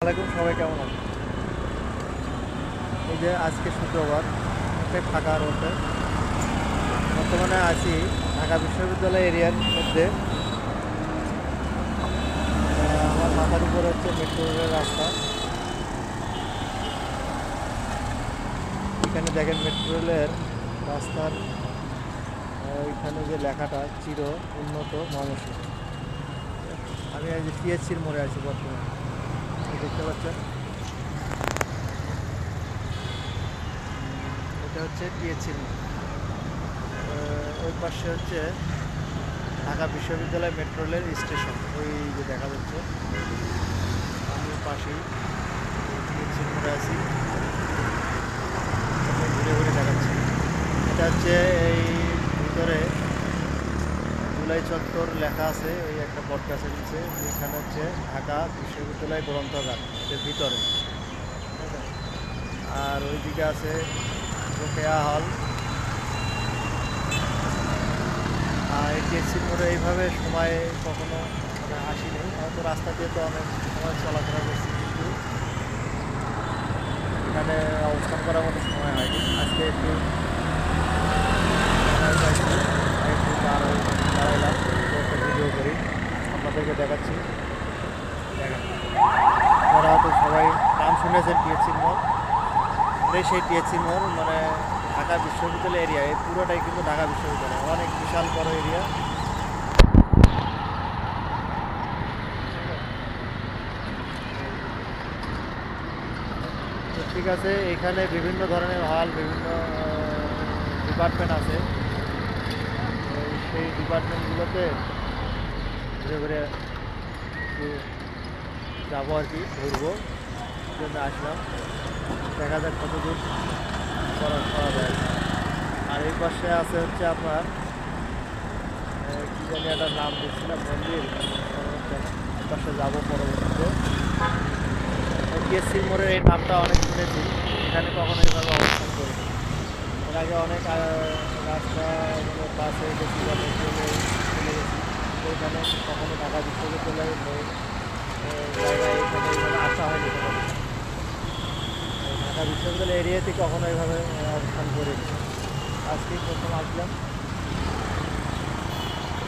আলাইকুম, সবাই কেমন আছেন? এই যে আজকে শুক্রবার, একটা ফাঁকা রোডে বর্তমানে আছি ঢাকা বিশ্ববিদ্যালয় এরিয়ার মধ্যে। আমার মাথার উপর হচ্ছে মেট্রো রেলের রাস্তা। এখানে দেখেন মেট্রো রেলের রাস্তার ওইখানে যে লেখাটা চির উন্নত ময়মনসিংহ। আমি এই যে টিএসসির মোড়ে আছি বর্তমানে, দেখতে পাচ্ছেন। এটা হচ্ছে টিএসসির মোড়। ওই পাশে হচ্ছে ঢাকা বিশ্ববিদ্যালয় মেট্রো রেলের স্টেশন, ওই যে দেখা যাচ্ছে। আমি পাশেই টিএসসির মোড়ে আছি, ঘুরে ঘুরে দেখাচ্ছি। এটা হচ্ছে এই ভিতরে জুলাই চত্বর লেখা আছে, ওই একটা বট গাছের নিচে। এখানে হচ্ছে ঢাকা বিশ্ববিদ্যালয় গ্রন্থাগার, এর ভিতরে। আর ওইদিকে আছে রোকেয়া হল। আর এই টিএসসি মোড়ে এইভাবে সময় কখনো আসিনি, হয়তো রাস্তা দিয়ে তো অনেক সময় চলাফেরা করছি, কিন্তু এখানে অবস্থান করার মতো সময় হয়নি। আজকে একটু সময় পাইছি, একটু দাঁড়াইলাম, একটা ভিডিও করি, আপনাদেরকে দেখাচ্ছি। দেখেন, আপনারা হয়তো সবাই নাম শুনেছেন টিএসসি মোড়। সেই টিএসসি মোড় মানে ঢাকা বিশ্ববিদ্যালয় এরিয়া, এই পুরোটাই কিন্তু ঢাকা বিশ্ববিদ্যালয়, অনেক বিশাল বড় এরিয়া। তো ঠিক আছে, এখানে বিভিন্ন ধরনের হল, বিভিন্ন ডিপার্টমেন্ট আছে। সেই ডিপার্টমেন্টগুলোতে ঘুরে ঘুরে একটু যাবো আর কি, ঘুরবো জন্য আসলাম। দেখা যাক কত দূর করা যায়। আর এই পাশে আছে হচ্ছে আপনার কী জানি একটা নাম দিচ্ছিলাম, মন্দির। এই পাশে যাবো পরবর্তীতে। টিএসসি মোড়ের এই নামটা অনেক শুনেছি, এখানে কখনো এইভাবে অবস্থান করিনি। এর আগে অনেক রাস্তা মানে বাসে গেছি বা মেট্রোলে চলে গেছি, ওইখানে কখনো ঢাকা বিশ্ববিদ্যালয়ের জায়গায় এখানে এইভাবে আসা হয়নি কখনো। ঢাকা বিশ্ববিদ্যালয় এরিয়াতে কখনো এইভাবে অবস্থান করিনি, আজকেই প্রথম আসলাম।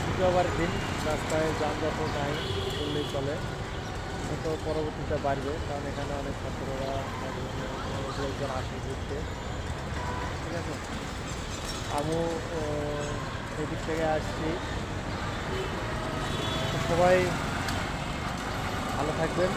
শুক্রবার দিন, রাস্তায় যানজট নাই বললেই চলে। হয়তো পরবর্তীতে বাড়বে, কারণ এখানে অনেক ছাত্ররা একজন আসে ঘুরতে। ঠিক আছে, আমিও সেদিক থেকে আসছি। সবাই ভালো থাকবেন।